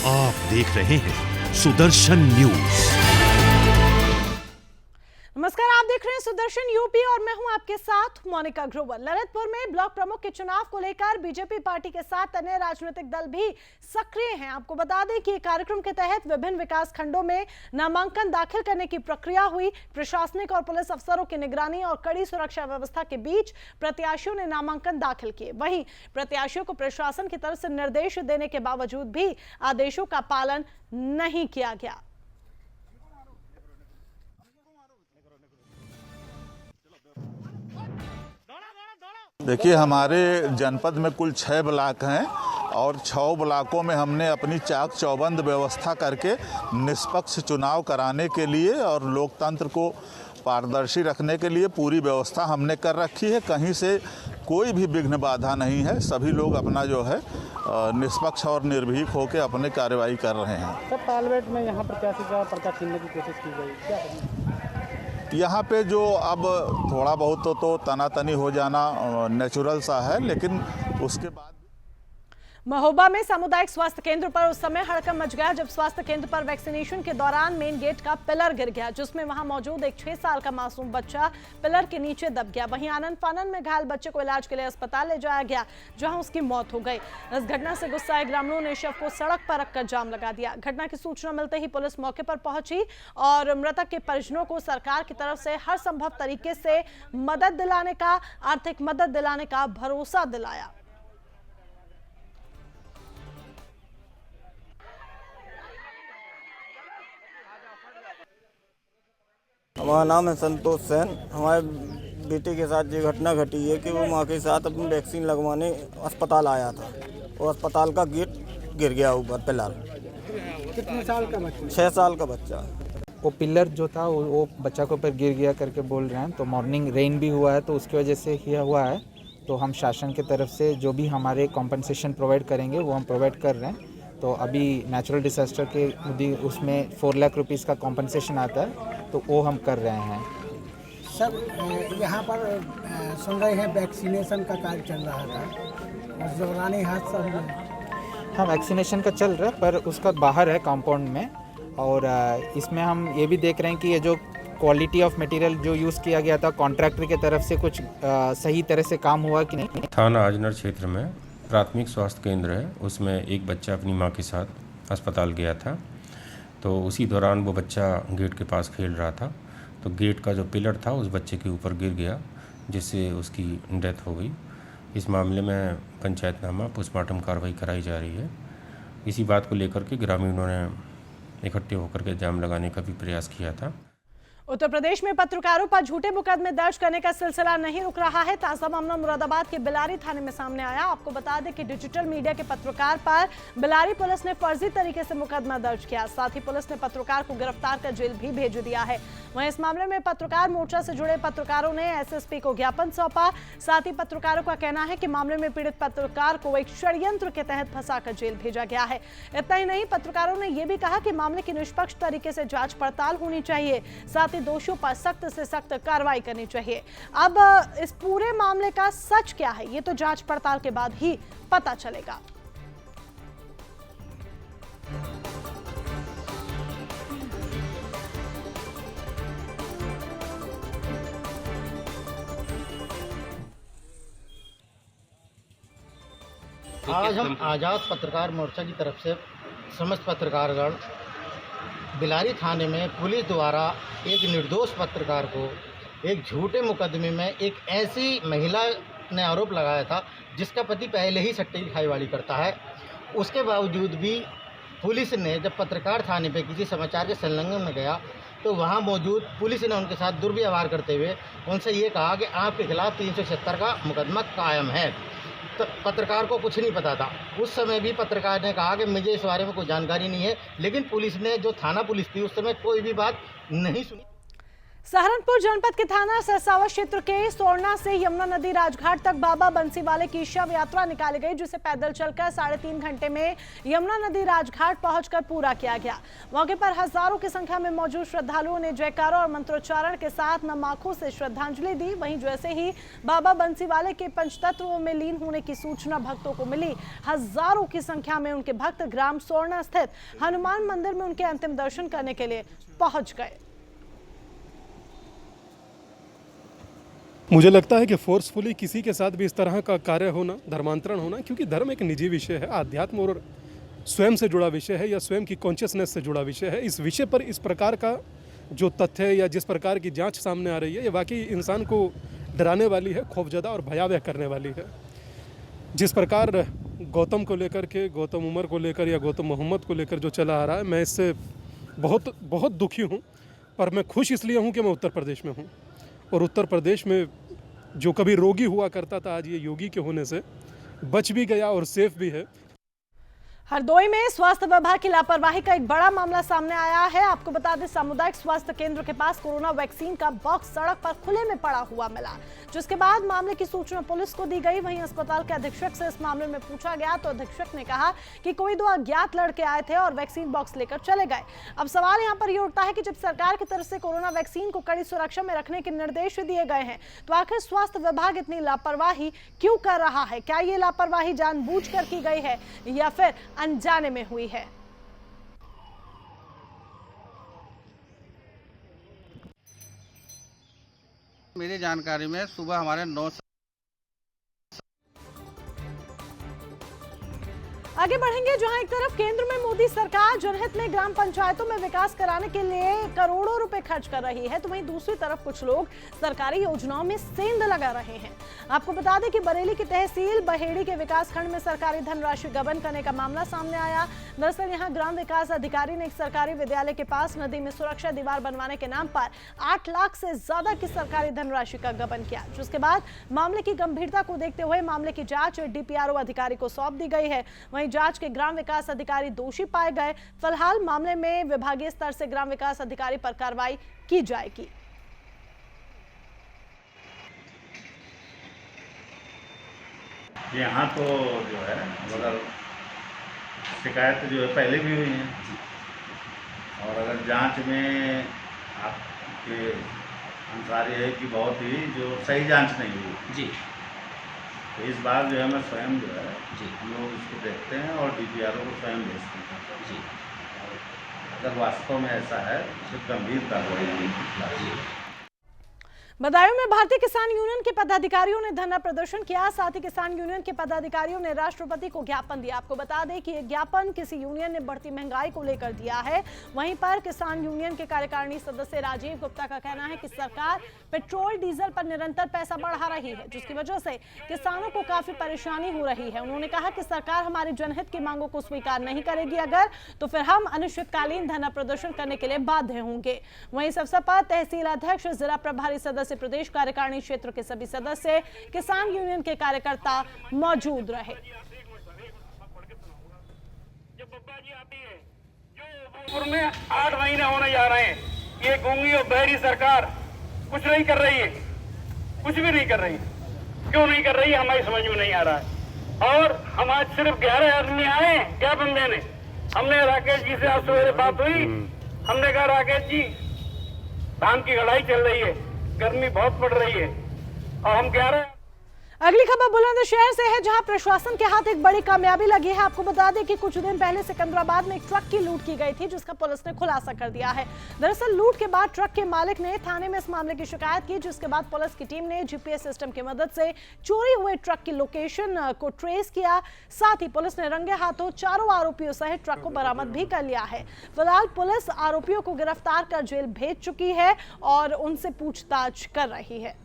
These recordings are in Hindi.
आप देख रहे हैं सुदर्शन न्यूज। नमस्कार, आप देख रहे हैं सुदर्शन यूपी और मैं हूं आपके साथ मोनिका ग्रोवर। ललितपुर में ब्लॉक प्रमुख के चुनाव को लेकर बीजेपी पार्टी के साथ अन्य राजनीतिक दल भी सक्रिय हैं। आपको बता दें कि कार्यक्रम के तहत विभिन्न विकास खंडों में नामांकन दाखिल करने की प्रक्रिया हुई। प्रशासनिक और पुलिस अफसरों की निगरानी और कड़ी सुरक्षा व्यवस्था के बीच प्रत्याशियों ने नामांकन दाखिल किए। वहीं प्रत्याशियों को प्रशासन की तरफ से निर्देश देने के बावजूद भी आदेशों का पालन नहीं किया गया। देखिए, हमारे जनपद में कुल 6 ब्लॉक हैं और 6 ब्लॉकों में हमने अपनी चाक चौबंद व्यवस्था करके निष्पक्ष चुनाव कराने के लिए और लोकतंत्र को पारदर्शी रखने के लिए पूरी व्यवस्था हमने कर रखी है। कहीं से कोई भी विघ्न बाधा नहीं है। सभी लोग अपना जो है निष्पक्ष और निर्भीक होकर अपनी कार्रवाई कर रहे हैं। सब पार्लियामेंट में यहाँ प्रत्याशी का पर्चा छीनने की कोशिश की गई, क्या करें? यहाँ पे जो अब थोड़ा बहुत तो तनातनी हो जाना नेचुरल सा है, लेकिन उसके बाद महोबा में सामुदायिक स्वास्थ्य केंद्र पर उस समय हड़कंप मच गया जब स्वास्थ्य केंद्र पर वैक्सीनेशन के दौरान मेन गेट का पिलर गिर गया, जिसमें वहां मौजूद एक 6 साल का मासूम बच्चा पिलर के नीचे दब गया। वहीं आनन फानन में घायल बच्चे को इलाज के लिए अस्पताल ले जाया गया, जहां उसकी मौत हो गई। इस घटना से गुस्साए ग्रामीणों ने शव को सड़क पर रखकर जाम लगा दिया। घटना की सूचना मिलते ही पुलिस मौके पर पहुंची और मृतक के परिजनों को सरकार की तरफ से हर संभव तरीके से मदद दिलाने का, आर्थिक मदद दिलाने का भरोसा दिलाया। हमारा नाम है संतोष सेन। हमारे बेटे के साथ ये घटना घटी है कि वो माँ के साथ अपनी वैक्सीन लगवाने अस्पताल आया था और अस्पताल का गेट गिर गया ऊपर पिलर। कितने साल का बच्चा? 6 साल का बच्चा। वो पिलर जो था वो बच्चा के ऊपर गिर गया करके बोल रहे हैं। तो मॉर्निंग रेन भी हुआ है, तो उसकी वजह से यह हुआ है। तो हम शासन की तरफ से जो भी हमारे कॉम्पनसेशन प्रोवाइड करेंगे वो हम प्रोवाइड कर रहे हैं। तो अभी नेचुरल डिजास्टर के उसमें 4 लाख रुपीज़ का कॉम्पनसेशन आता है, तो वो हम कर रहे हैं। सर, यहाँ पर सुन रहे हैं वैक्सीनेशन का कार्य चल रहा था, उस दौरान ही हादसा हुआ। हाँ, वैक्सीनेशन का चल रहा है पर उसका बाहर है कंपाउंड में। और इसमें हम ये भी देख रहे हैं कि ये जो क्वालिटी ऑफ मटेरियल जो यूज़ किया गया था कॉन्ट्रैक्टर की तरफ से कुछ सही तरह से काम हुआ कि नहीं। थाना आजनर क्षेत्र में प्राथमिक स्वास्थ्य केंद्र है, उसमें एक बच्चा अपनी माँ के साथ अस्पताल गया था। तो उसी दौरान वो बच्चा गेट के पास खेल रहा था, तो गेट का जो पिलर था उस बच्चे के ऊपर गिर गया, जिससे उसकी डेथ हो गई। इस मामले में पंचायतनामा पोस्टमार्टम कार्रवाई कराई जा रही है। इसी बात को लेकर के ग्रामीणों ने इकट्ठे होकर के जाम लगाने का भी प्रयास किया था। उत्तर प्रदेश में पत्रकारों पर झूठे मुकदमे दर्ज करने का सिलसिला नहीं रुक रहा है। ताजा मामला मुरादाबाद के बिलारी थाने में सामने आया। आपको बता दें कि डिजिटल मीडिया के पत्रकार पर बिलारी पुलिस ने फर्जी तरीके से मुकदमा दर्ज किया। साथ ही पुलिस ने पत्रकार को गिरफ्तार कर जेल भी भेज दिया है। वहीं इस मामले में पत्रकार मोर्चा से जुड़े पत्रकारों ने एसएसपी को ज्ञापन सौंपा। साथ ही पत्रकारों का कहना है कि मामले में पीड़ित पत्रकार को एक षड्यंत्र के तहत फंसाकर जेल भेजा गया है। इतना ही नहीं, पत्रकारों ने यह भी कहा कि मामले की निष्पक्ष तरीके से जांच पड़ताल होनी चाहिए, साथ ही दोषियों पर सख्त से सख्त कार्रवाई करनी चाहिए। अब इस पूरे मामले का सच क्या है, ये तो जांच पड़ताल के बाद ही पता चलेगा। आज हम आज़ाद पत्रकार मोर्चा की तरफ से समस्त पत्रकारगण बिलारी थाने में पुलिस द्वारा एक निर्दोष पत्रकार को एक झूठे मुकदमे में एक ऐसी महिला ने आरोप लगाया था जिसका पति पहले ही सट्टे की खाईवाड़ी करता है। उसके बावजूद भी पुलिस ने जब पत्रकार थाने पे किसी समाचार के संलग्न में गया तो वहाँ मौजूद पुलिस ने उनके साथ दुर्व्यवहार करते हुए उनसे ये कहा कि आपके खिलाफ 376 का मुकदमा कायम है। तो पत्रकार को कुछ नहीं पता था। उस समय भी पत्रकार ने कहा कि मुझे इस बारे में कोई जानकारी नहीं है, लेकिन पुलिस ने, जो थाना पुलिस थी, उस समय कोई भी बात नहीं सुनी। सहारनपुर जनपद के थाना सरसावा क्षेत्र के सोरना से यमुना नदी राजघाट तक बाबा बंसीवाले की शव यात्रा निकाली गई, जिसे पैदल चलकर 3.5 घंटे में यमुना नदी राजघाट पहुंचकर पूरा किया गया। मौके पर हजारों की संख्या में मौजूद श्रद्धालुओं ने जयकारा और मंत्रोच्चारण के साथ नम आंखों से श्रद्धांजलि दी। वहीं जैसे ही बाबा बंसीवाले के पंचतत्व में लीन होने की सूचना भक्तों को मिली, हजारों की संख्या में उनके भक्त ग्राम सोरना स्थित हनुमान मंदिर में उनके अंतिम दर्शन करने के लिए पहुंच गए। मुझे लगता है कि फोर्सफुली किसी के साथ भी इस तरह का कार्य होना, धर्मांतरण होना, क्योंकि धर्म एक निजी विषय है, आध्यात्म और स्वयं से जुड़ा विषय है या स्वयं की कॉन्शियसनेस से जुड़ा विषय है। इस विषय पर इस प्रकार का जो तथ्य या जिस प्रकार की जांच सामने आ रही है, ये वाकई इंसान को डराने वाली है, खौफजदा और भयावह करने वाली है। जिस प्रकार गौतम को लेकर के, गौतम उमर को लेकर या गौतम मोहम्मद को लेकर जो चला आ रहा है, मैं इससे बहुत बहुत दुखी हूँ। पर मैं खुश इसलिए हूँ कि मैं उत्तर प्रदेश में हूँ, और उत्तर प्रदेश में जो कभी रोगी हुआ करता था, आज ये योगी के होने से बच भी गया और सेफ भी है। हरदोई में स्वास्थ्य विभाग की लापरवाही का एक बड़ा मामला सामने आया है। आपको बता दें, सामुदायिक स्वास्थ्य केंद्र के पास कोरोना वैक्सीन का बॉक्स सड़क पर खुले में पड़ा हुआ मिला, जिसके बाद मामले की सूचना पुलिस को दी गई। वहीं अस्पताल के अधीक्षक से इस मामले में पूछा गया तो अधीक्षक ने कहा कि कोई 2 अज्ञात लड़के आए थे और वैक्सीन बॉक्स लेकर चले गए। अब सवाल यहाँ पर यह उठता है कि जब सरकार की तरफ से कोरोना वैक्सीन को कड़ी सुरक्षा में रखने के निर्देश दिए गए हैं, तो आखिर स्वास्थ्य विभाग इतनी लापरवाही क्यों कर रहा है? क्या ये लापरवाही जानबूझकर की गई है या फिर अनजाने में हुई है? मेरी जानकारी में सुबह हमारे 9 आगे बढ़ेंगे, जहां एक तरफ केंद्र में मोदी सरकार जनहित में ग्राम पंचायतों में विकास कराने के लिए करोड़ों रुपए खर्च कर रही है, तो वहीं दूसरी तरफ कुछ लोग सरकारी योजनाओं में सेंध लगा रहे हैं। आपको बता दें कि बरेली की तहसील बहेड़ी के विकास खंड में सरकारी धनराशि गबन करने का मामला सामने आया। दरअसल यहां ग्राम विकास अधिकारी ने एक सरकारी विद्यालय के पास नदी में सुरक्षा दीवार बनवाने के नाम पर 8 लाख से ज्यादा की सरकारी धनराशि का गबन किया, जिसके बाद मामले की गंभीरता को देखते हुए मामले की जांच डीपीआरओ अधिकारी को सौंप दी गई है। वहीं जांच के ग्राम विकास अधिकारी दोषी पाए गए। फिलहाल मामले में विभागीय स्तर से ग्राम विकास अधिकारी पर कार्रवाई की जाएगी। यहाँ तो जो है मगर शिकायत जो है पहले भी हुई है, और अगर जांच में आपके अनुसार ये है कि बहुत ही जो सही जांच नहीं हुई जी, तो इस बार जो है मैं स्वयं जो है जी हम लोग इसको देखते हैं और डीपीआरओ को स्वयं भेजते हैं जी। अगर वास्तव में ऐसा है तो गंभीर कार्रवाई जी। बदायूं में भारतीय किसान यूनियन के पदाधिकारियों ने धरना प्रदर्शन किया। साथ ही किसान यूनियन के पदाधिकारियों ने राष्ट्रपति को ज्ञापन दिया। आपको बता दें कि यह ज्ञापन किसी यूनियन ने बढ़ती महंगाई को लेकर दिया है। वहीं पर किसान यूनियन के कार्यकारिणी सदस्य राजीव गुप्ता का कहना है कि सरकार पेट्रोल डीजल पर निरंतर पैसा बढ़ा रही है, जिसकी वजह से किसानों को काफी परेशानी हो रही है। उन्होंने कहा कि सरकार हमारी जनहित की मांगों को स्वीकार नहीं करेगी अगर, तो फिर हम अनिश्चितकालीन धरना प्रदर्शन करने के लिए बाध्य होंगे। वहीं इस अवसर पर तहसील अध्यक्ष, जिला प्रभारी सदस्य, प्रदेश कार्यकारिणी क्षेत्र के सभी सदस्य, किसान यूनियन के कार्यकर्ता मौजूद रहे। में 8 महीने होने जा रहे हैं, ये गूंगी और बहरी सरकार कुछ नहीं कर रही है, कुछ भी नहीं कर रही है। क्यों नहीं कर रही है हमारी समझ में नहीं आ रहा है। और हम आज सिर्फ 11 आदमी आए, क्या बंदे ने, हमने राकेश जी से आज सवेरे बात हुई, हमने कहा राकेश जी धान की गढ़ाई चल रही है, गर्मी बहुत पड़ रही है, और हम 11। अगली खबर बुलंदशहर से है, जहां प्रशासन के हाथ एक बड़ी कामयाबी लगी है। आपको बता दें कि कुछ दिन पहले सिकंदराबाद में एक ट्रक की लूट की गई थी, जिसका पुलिस ने खुलासा कर दिया है। दरअसल लूट के बाद ट्रक के मालिक ने थाने में इस मामले की शिकायत की, जिसके बाद पुलिस की टीम ने जीपीएस सिस्टम की मदद से चोरी हुए ट्रक की लोकेशन को ट्रेस किया। साथ ही पुलिस ने रंगे हाथों 4 आरोपियों सहित ट्रक को बरामद भी कर लिया है। फिलहाल पुलिस आरोपियों को गिरफ्तार कर जेल भेज चुकी है और उनसे पूछताछ कर रही है।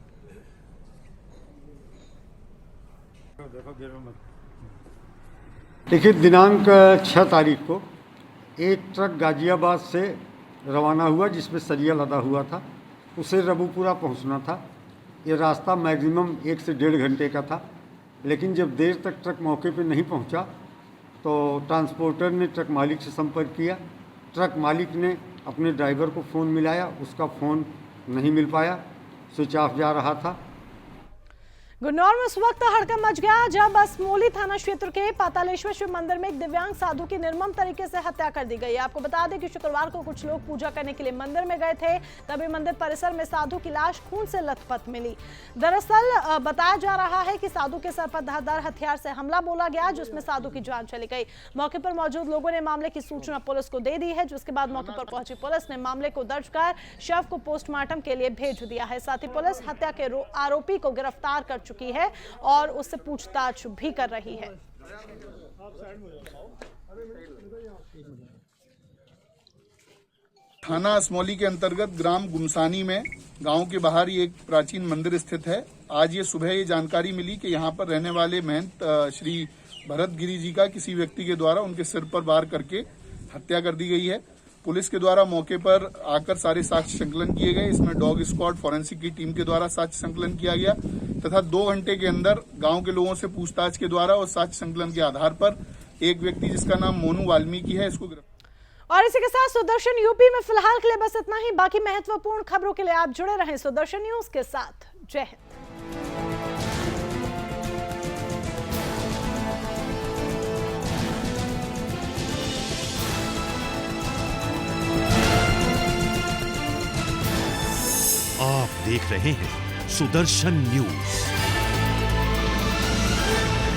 देखिए, दिनांक 6 तारीख को एक ट्रक गाजियाबाद से रवाना हुआ, जिसमें सरिया लदा हुआ था। उसे रबूपुरा पहुंचना था। ये रास्ता मैक्सिमम 1 से 1.5 घंटे का था, लेकिन जब देर तक ट्रक मौके पर नहीं पहुंचा तो ट्रांसपोर्टर ने ट्रक मालिक से संपर्क किया। ट्रक मालिक ने अपने ड्राइवर को फ़ोन मिलाया, उसका फ़ोन नहीं मिल पाया, स्विच ऑफ जा रहा था। गुन्नौर में उस वक्त हड़कंप मच गया जब असमोली थाना क्षेत्र के पातालेश्वर शिव मंदिर में एक दिव्यांग साधु की निर्मम तरीके से हत्या कर दी गई। आपको बता दें कि शुक्रवार को कुछ लोग पूजा करने के लिए मंदिर में गए थे, तभी मंदिर परिसर में साधु की लाश खून से लथपथ मिली। दरअसल बताया जा रहा है कि साधु के सर पर धारदार हथियार से हमला बोला गया, जिसमें साधु की जान चली गई। मौके पर मौजूद लोगों ने मामले की सूचना पुलिस को दे दी है, जिसके बाद मौके पर पहुंची पुलिस ने मामले को दर्ज कर शव को पोस्टमार्टम के लिए भेज दिया है। साथ ही पुलिस हत्या के आरोपी को गिरफ्तार कर चुकी है और उससे पूछताछ भी कर रही है। थाना असमौली के अंतर्गत ग्राम गुमसानी में गांव के बाहर ही एक प्राचीन मंदिर स्थित है। आज ये सुबह ये जानकारी मिली कि यहां पर रहने वाले महंत श्री भरत गिरी जी का किसी व्यक्ति के द्वारा उनके सिर पर वार करके हत्या कर दी गई है। पुलिस के द्वारा मौके पर आकर सारे साक्ष्य संकलन किए गए। इसमें डॉग स्क्वाड फॉरेंसिक की टीम के द्वारा साक्ष्य संकलन किया गया तथा 2 घंटे के अंदर गांव के लोगों से पूछताछ के द्वारा और साक्ष्य संकलन के आधार पर एक व्यक्ति जिसका नाम मोनू वाल्मीकि है इसको गिरफ्तार। और इसी के साथ सुदर्शन यूपी में फिलहाल के लिए बस इतना ही। बाकी महत्वपूर्ण खबरों के लिए आप जुड़े रहें सुदर्शन न्यूज के साथ। जय हिंद। आप देख रहे हैं सुदर्शन न्यूज।